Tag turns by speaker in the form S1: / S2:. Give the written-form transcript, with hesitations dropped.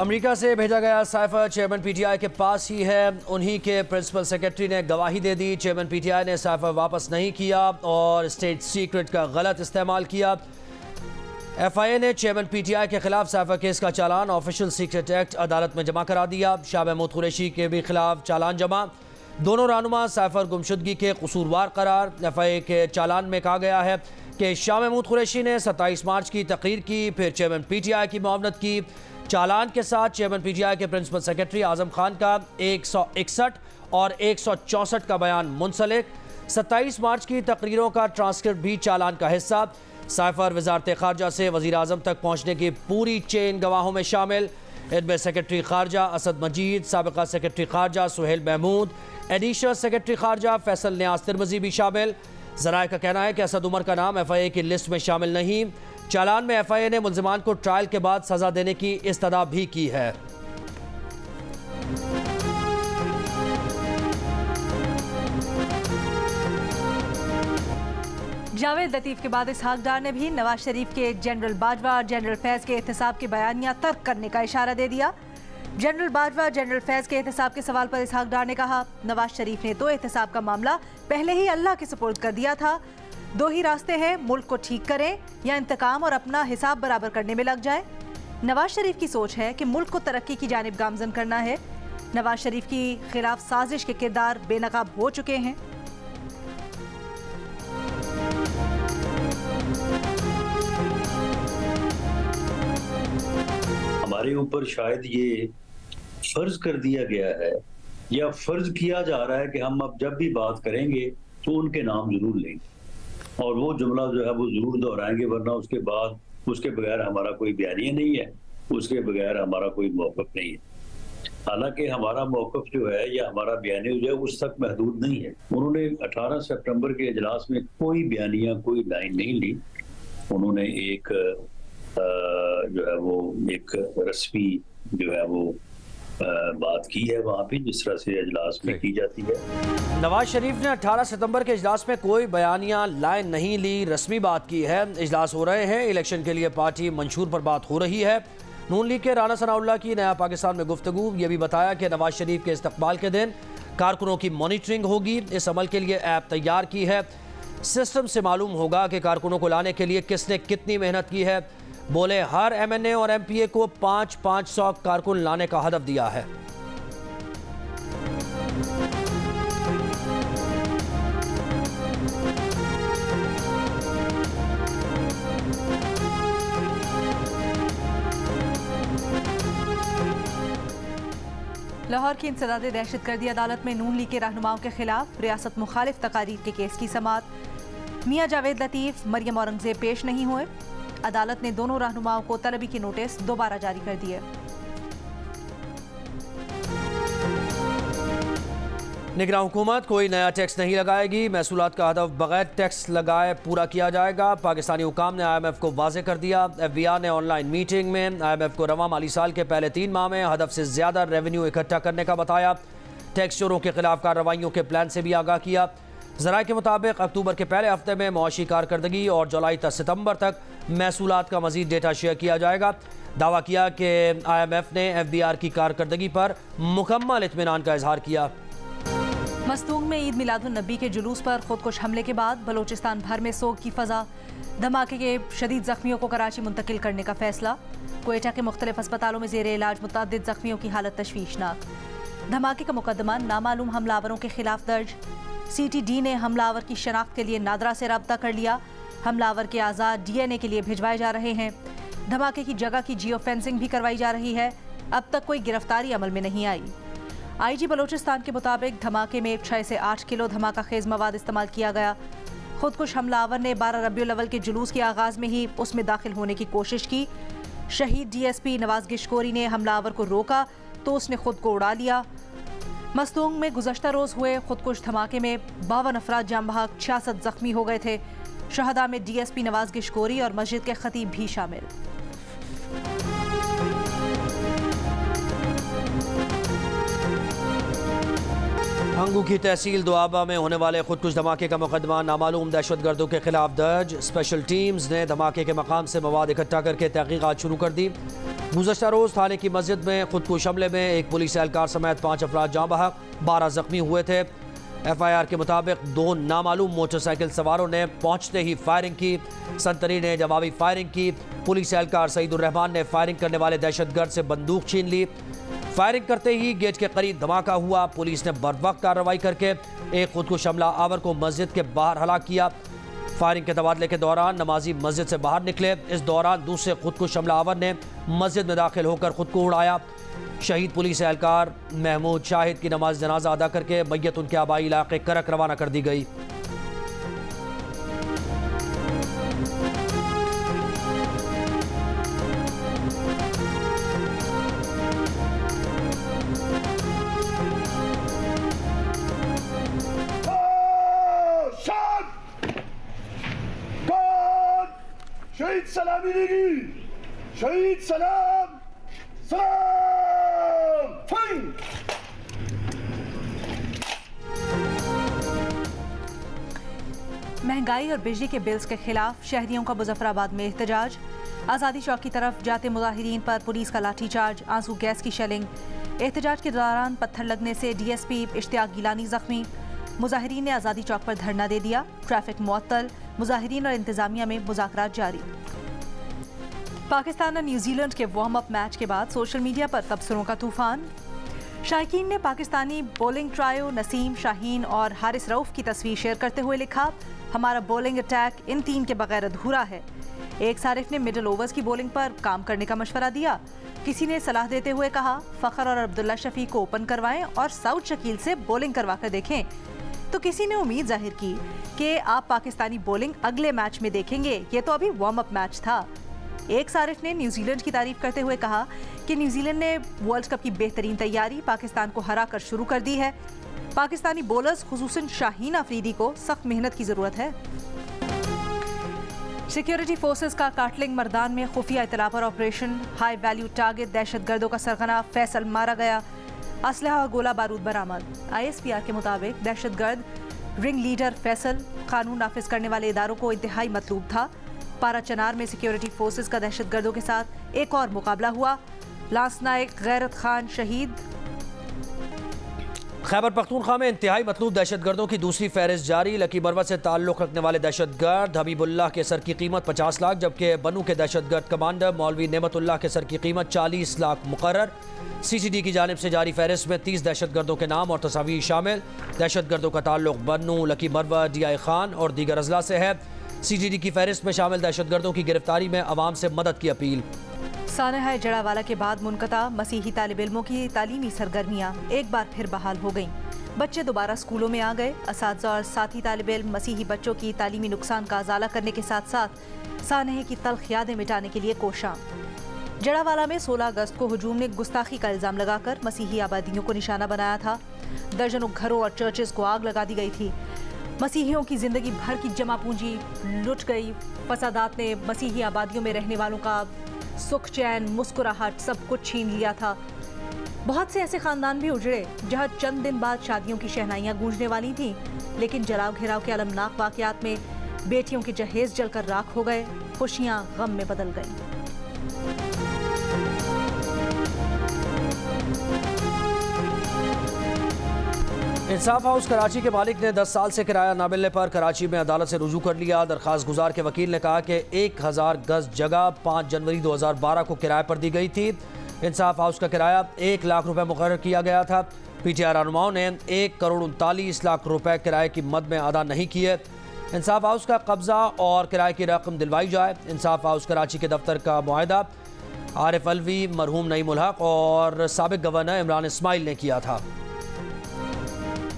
S1: America से भेजा गया साइफर चेयरमैन पीटीआई के पास ही है। उन्हीं के प्रिंसिपल सेक्रेटरी ने गवाही दे दी। चेयरमैन पीटीआई ने साइफर वापस नहीं किया और स्टेट सीक्रेट का गलत इस्तेमाल किया। एफआईए ने चेयरमैन पीटीआई के खिलाफ साइफर केस का चालान ऑफिशियल सीक्रेट एक्ट अदालत में जमा करा दिया। शाह महमूद कुरैशी के भी खिलाफ चालान जमा। दोनों रहनुमा साइफर गुमशुदगी के कसूरवार करार। एफआईए के चालान में कहा गया है कि शाह महमूद कुरैशी ने 27 मार्च की तकरीर की, फिर चेयरमैन पीटीआई की मुआवनत की। चालान के साथ चेयरमैन पीटीआई के प्रिंसिपल सेक्रेटरी आजम खान का 161 और 164 का बयान मुंसलिक। 27 मार्च की तकरीरों का ट्रांसक्रिप्ट भी चालान का हिस्सा। साइफर वजारत खारजा से वज़ीर आज़म तक पहुँचने की पूरी चेन गवाहों में शामिल। इनमें सेक्रेटरी खारजा असद मजीद, साबिका सेक्रेटरी खारजा सुहेल महमूद, एडिशनल सेक्रेटरी खारजा फैसल नियाज तिरमिज़ी भी शामिल। ज़राए का कहना है कि असद उमर का नाम एफआईए की लिस्ट में शामिल नहीं। चालान में एफआईए ने मुल्जिमान को ट्रायल के बाद सजा देने की इस्तदा भी की है।
S2: जावेद लतीफ के बाद इसहाक डार ने भी नवाज शरीफ के जनरल बाजवा और जनरल फैज के एहतसाब की बयानियां तर्क करने का इशारा दे दिया। जनरल बाजवा जनरल फैज के एहतसाब के सवाल पर इसहाक डार ने कहा, नवाज शरीफ ने तो एहतसाब का मामला पहले ही अल्लाह के सुपुर्द कर दिया था। दो ही रास्ते हैं, मुल्क को ठीक करें या इंतकाम और अपना हिसाब बराबर करने में लग जाए। नवाज शरीफ की सोच है कि मुल्क को तरक्की की जानिब गामजन करना है। नवाज शरीफ की खिलाफ साजिश के किरदार बेनकाब हो चुके हैं।
S3: हमारे ऊपर शायद ये फर्ज कर दिया गया है या फर्ज किया जा रहा है कि हम अब जब भी बात करेंगे तो उनके नाम जरूर लेंगे और वो जुमला जो है वो जरूर दोहराएंगे, वरना उसके बाद उसके बगैर हमारा कोई बयानिया नहीं है, उसके बगैर हमारा कोई मौक़िफ़ नहीं है। हालांकि हमारा मौक़िफ़ जो है या हमारा बयानिया जो है उस तक महदूद नहीं है। उन्होंने 18 सितंबर के इजलास में कोई बयानिया, कोई लाइन नहीं ली। उन्होंने एक जो है वो एक रस्मी जो है वो बात की है वहाँ पे, जिस तरह से इजलास में की जाती है।
S1: नवाज शरीफ ने 18 सितंबर के इजलास में कोई बयानिया लाइन नहीं ली, रस्मी बात की है। इजलास हो रहे हैं, इलेक्शन के लिए पार्टी मंशूर पर बात हो रही है। नून लीग के राना सनाउल्लाह की नया पाकिस्तान में गुफ्तगू। ये भी बताया कि नवाज शरीफ के इस्तकबाल के दिन कारकुनों की मॉनिटरिंग होगी। इस अमल के लिए ऐप तैयार की है। सिस्टम से मालूम होगा कि कारकुनों को लाने के लिए किसने कितनी मेहनत की है। बोले हर एमएनए और एमपीए को 500 कारकुन लाने का हदफ दिया है।
S2: लाहौर की इंसदाद दहशतगर्दी अदालत में नून लीग के रहनुमाओं के खिलाफ रियासत मुखालिफ तकारीर के केस की समाअत। मियां जावेद लतीफ, मरियम औरंगजेब पेश नहीं हुए। अदालत ने दोनों रहनुमाओं को तलबी के नोटिस दोबारा जारी कर दिए।
S1: निगरान हुकूमत कोई नया टैक्स नहीं लगाएगी। महसूलात का हदफ बगैर टैक्स लगाए पूरा किया जाएगा। पाकिस्तानी हुकाम ने IMF को वाज़े कर दिया। FBR ने ऑनलाइन मीटिंग में IMF को रवां माली साल के पहले 3 माह में हदफ से ज़्यादा रेवेन्यू इकट्ठा करने का बताया। टैक्स चोरों के खिलाफ कार्रवाइयों के प्लान से भी आगाह किया। ज़राए के मुताबिक अक्टूबर के पहले हफ्ते में मुआशी कारकर्दगी और जुलाई तक सितंबर तक महसूलात का मज़ीद डेटा शेयर किया जाएगा। दावा किया कि IMF ने FBR की कारकर्दगी पर मुकम्मल इत्मीनान का इजहार किया।
S2: मस्तूंग में ईद मिलादुन्नबी के जुलूस पर खुदकुश हमले के बाद बलोचिस्तान भर में सोग की फजा। धमाके के शदीद जख्मियों को कराची मुंतकिल करने का फैसला। क्वेटा के मुख्तलिफ अस्पतालों में जेर इलाज मुतअद्दिद जख्मियों की हालत तशवीशनाक। धमाके का मुकदमा नामालूम हमलावरों के खिलाफ दर्ज। CTD ने हमलावर की शनाख्त के लिए नादरा से रब्ता कर लिया। हमलावर के आज़ाद DNA के लिए भिजवाए जा रहे हैं। धमाके की जगह की जियो फेंसिंग भी करवाई जा रही है। अब तक कोई गिरफ्तारी अमल में नहीं आई। IG बलोचिस्तान के मुताबिक धमाके में 6 से 8 किलो धमाका खेज मवाद इस्तेमाल किया गया। खुदकुश हमलावर ने 12 रबीउल अव्वल के जुलूस के आगाज़ में ही उसमें दाखिल होने की कोशिश की। शहीद DSP नवाज गिशकोरी ने हमलावर को रोका तो उसने खुद को उड़ा लिया। मस्तूंग में गुज़श्ता रोज़ हुए खुदकुश धमाके में 52 अफराद जाम बहक, 66 जख्मी हो गए थे। शहदा में DSP नवाज गिशकोरी और मस्जिद के खतीब भी शामिल।
S1: हंगू की तहसील दुआबा में होने वाले खुदकुश धमाके का मुकदमा नामालूम दहशतगर्दों के खिलाफ दर्ज। स्पेशल टीम्स ने धमाके के मकाम से मवाद इकट्ठा करके तहकीकात शुरू कर दी। गुज़श्ता रोज़ थाने की मस्जिद में खुदकुश हमले में एक पुलिस एहलकार समेत 5 अफराद जाँ बहक, 12 जख्मी हुए थे। FIR के मुताबिक 2 नामालूम मोटरसाइकिल सवारों ने पहुंचते ही फायरिंग की। संतरी ने जवाबी फायरिंग की। पुलिस एहलकार सईदुर रहमान ने फायरिंग करने वाले दहशतगर्द से बंदूक छीन ली। फायरिंग करते ही गेट के करीब धमाका हुआ। पुलिस ने बर्वक्त कार्रवाई करके एक खुदकुश हमला आवर को मस्जिद के बाहर हलाक किया। फायरिंग के तबादले के दौरान नमाजी मस्जिद से बाहर निकले। इस दौरान दूसरे खुदकुश हमला आवर ने मस्जिद में दाखिल होकर खुद को उड़ाया। शहीद पुलिस एहलकार महमूद शाहिद की नमाज जनाजा अदा करके मैयत उनके आबाई इलाके करक रवाना कर दी गई।
S4: शहीद सलामी देगी, शहीद सलाम सलाम।
S2: महंगाई और बिजली के बिल्स के खिलाफ शहरियों का मुजफ्फराबाद में एहतजाज। आज़ादी चौक की तरफ जाते मुजाहिरीन पर पुलिस का लाठीचार्ज, आंसू गैस की शेलिंग। एहतजाज के दौरान पत्थर लगने से DSP इश्तियाक गिलानी जख्मी। मुजाहिरीन ने आज़ादी चौक पर धरना दे दिया। ट्रैफिक मुअत्तल। मुजाहिरीन और इंतजामिया में मुज़ाकरात जारी। पाकिस्तान और न्यूजीलैंड के वार्म अप मैच के बाद सोशल मीडिया पर तबसरों का तूफान। शायकीन ने पाकिस्तानी बॉलिंग ट्रायो नसीम, शाहीन और हारिस रऊफ की तस्वीर शेयर करते हुए लिखा, हमारा बॉलिंग अटैक इन 3 के बगैर अधूरा है। एक सारिफ ने मिडल ओवर्स की बॉलिंग पर काम करने का मशवरा दिया। किसी ने सलाह देते हुए कहा, फ़खर और अब्दुल्ला शफी को ओपन करवाएं और साउथ शकील से बॉलिंग करवा कर देखें। तो किसी ने उम्मीद जाहिर की कि आप पाकिस्तानी बॉलिंग अगले मैच में देखेंगे, ये तो अभी वार्म अप मैच था। एक सारिफ ने न्यूजीलैंड की तारीफ करते हुए कहा कि न्यूजीलैंड ने वर्ल्ड कप की बेहतरीन तैयारी पाकिस्तान को हरा कर शुरू कर दी है। पाकिस्तानी बॉलर्स खुसूसन शाहीन अफरीदी को सख्त मेहनत की ज़रूरत है। सिक्योरिटी फोर्सेस का काटलिंग मर्दान में खुफिया इतला पर ऑपरेशन। हाई वैल्यू टारगेट दहशतगर्दों का सरगना फैसल मारा गया। असलहा और गोला बारूद बरामद। ISPR के मुताबिक दहशतगर्द रिंग लीडर फैसल कानून नाफिज करने वाले इदारों को इंतहाई मतलूब था। पारा चनार में सिक्योरिटी फोर्सेस का दहशतगर्दों के साथ एक और मुकाबला हुआ। लांस नायक गैरत खान शहीद।
S1: खैबर पख्तूनख्वा में इंतहाई मतलूब दहशतगर्दों की दूसरी फहरिस्त जारी। लकी मरवत से ताल्लुक़ रखने वाले दहशतगर्द हबीबुल्लाह के सर की कीमत 50 लाख, जबकि बनू के दहशतगर्द कमांडर मौलवी नेमतुल्लाह के सर की कीमत 40 लाख मुकर्रर। CCD की जानिब से जारी फहरिस्त में 30 दहशतगर्दों के नाम और तस्वीर शामिल। दहशतगर्दों का ताल्लुक बनू, लकी मरवत, DI खान और दीगर अजला से है। CCD की फहरिस्त में शामिल दहशतगर्दों की गिरफ्तारी में अवाम से मदद की अपील।
S2: सानहा जड़ावाला के बाद मुनक़ता मसीही तालिब इल्मों की तालीमी सरगर्मियाँ एक बार फिर बहाल हो गईं। बच्चे दोबारा स्कूलों में आ गए। असातिज़ा और साथी तालिब इल्म मसीही बच्चों की तालीमी नुकसान का अजाला करने के साथ साथ सानहे की तल्ख़ यादें मिटाने के लिए कोशां। जड़ावाला में 16 अगस्त को हुजूम ने गुस्ताखी का इल्ज़ाम लगाकर मसीही आबादियों को निशाना बनाया था। दर्जनों घरों और चर्चेस को आग लगा दी गई थी। मसीहियों की ज़िंदगी भर की जमा पूंजी लुट गई। फसादात ने मसीही आबादियों में रहने वालों का सुख, चैन, मुस्कुराहट सब कुछ छीन लिया था। बहुत से ऐसे ख़ानदान भी उजड़े जहाँ चंद दिन बाद शादियों की शहनाइयाँ गूंजने वाली थीं, लेकिन जलाव घिराव के अलमनाक वाक़यात में बेटियों के जहेज़ जलकर राख हो गए। खुशियाँ गम में बदल गईं।
S1: इंसाफ हाउस कराची के मालिक ने 10 साल से किराया न मिलने पर कराची में अदालत से रुजू कर लिया। दरखास्त गुजार के वकील ने कहा कि 1000 गज जगह 5 जनवरी 2012 को किराए पर दी गई थी। इंसाफ हाउस का किराया 1 लाख रुपए मुकर्रर किया गया था। PTI रहनुमाओं ने 1 करोड़ 39 लाख रुपए किराए की मद में अदा नहीं किए। इंसाफ हाउस का कब्जा और किराए की रकम दिलवाई जाए। इंसाफ हाउस कराची के दफ्तर का मुआहदा आरिफ अलवी, मरहूम नईम उल हक और साबिक गवर्नर इमरान इस्माइल ने किया था।